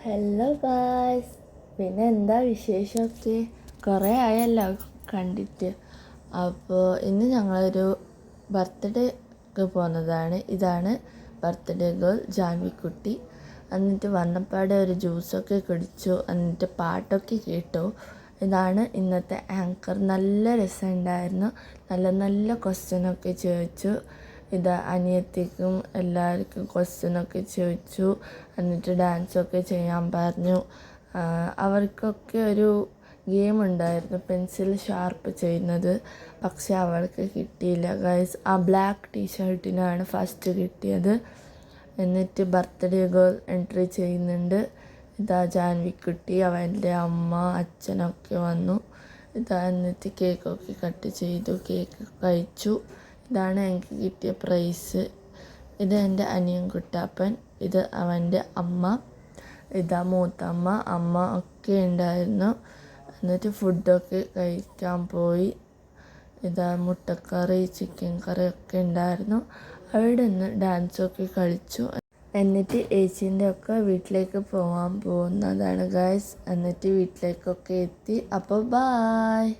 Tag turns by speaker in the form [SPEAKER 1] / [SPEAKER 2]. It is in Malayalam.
[SPEAKER 1] ഹലോ ഗായ്സ്, പിന്നെ എന്താ വിശേഷമൊക്കെ? കുറേ ആയല്ലോ കണ്ടിട്ട്. അപ്പോൾ ഇന്ന് ഞങ്ങളൊരു ബർത്ത്ഡേക്ക് പോകുന്നതാണ്. ഇതാണ് ബർത്ത്ഡേ ഗേൾ ജാൻവിക്കുട്ടി. എന്നിട്ട് വന്നപ്പാടെ ഒരു ജ്യൂസൊക്കെ കുടിച്ചു, എന്നിട്ട് പാട്ടൊക്കെ കേട്ടു. ഇതാണ് ഇന്നത്തെ ആങ്കർ. നല്ല രസമുണ്ടായിരുന്നു. നല്ല നല്ല ക്വസ്റ്റ്യനൊക്കെ ചോദിച്ചു. അനിയത്തിക്കും എല്ലാവർക്കും ക്വസ്റ്റ്യനൊക്കെ ചോദിച്ചു. എന്നിട്ട് ഡാൻസൊക്കെ ചെയ്യാൻ പറഞ്ഞു. അവർക്കൊക്കെ ഒരു ഗെയിം ഉണ്ടായിരുന്നു, പെൻസിൽ ഷാർപ്പ് ചെയ്യുന്നത്. പക്ഷെ അവൾക്ക് കിട്ടിയില്ല ഗൈസ്. ആ ബ്ലാക്ക് ടീഷർട്ടിനാണ് ഫസ്റ്റ് കിട്ടിയത്. എന്നിട്ട് ബർത്ത്ഡേ ഗേൾ എൻട്രി ചെയ്യുന്നുണ്ട്. ജാൻവിക്കുട്ടി, അവൻ്റെ അമ്മ, അച്ഛനൊക്കെ വന്നു. എന്നിട്ട് കേക്കൊക്കെ കട്ട് ചെയ്തു, കേക്ക് കഴിച്ചു. ഇതാണ് എനിക്ക് കിട്ടിയ പ്രൈസ്. ഇത് എൻ്റെ അനിയൻ കുട്ടാപ്പൻ, ഇത് അവൻ്റെ അമ്മ, മൂത്തമ്മ, അമ്മ ഒക്കെ ഉണ്ടായിരുന്നു. എന്നിട്ട് ഫുഡൊക്കെ കഴിക്കാൻ പോയി. മുട്ടക്കറി, ചിക്കൻ കറി ഒക്കെ ഉണ്ടായിരുന്നു. അവിടെ നിന്ന് ഡാൻസൊക്കെ കളിച്ചു. എന്നിട്ട് ഏച്ചീൻ്റെ ഒക്കെ വീട്ടിലേക്ക് പോകാൻ പോകുന്നതാണ് ഗൈസ്. എന്നിട്ട് വീട്ടിലേക്കൊക്കെ എത്തി. അപ്പോൾ ബായ്.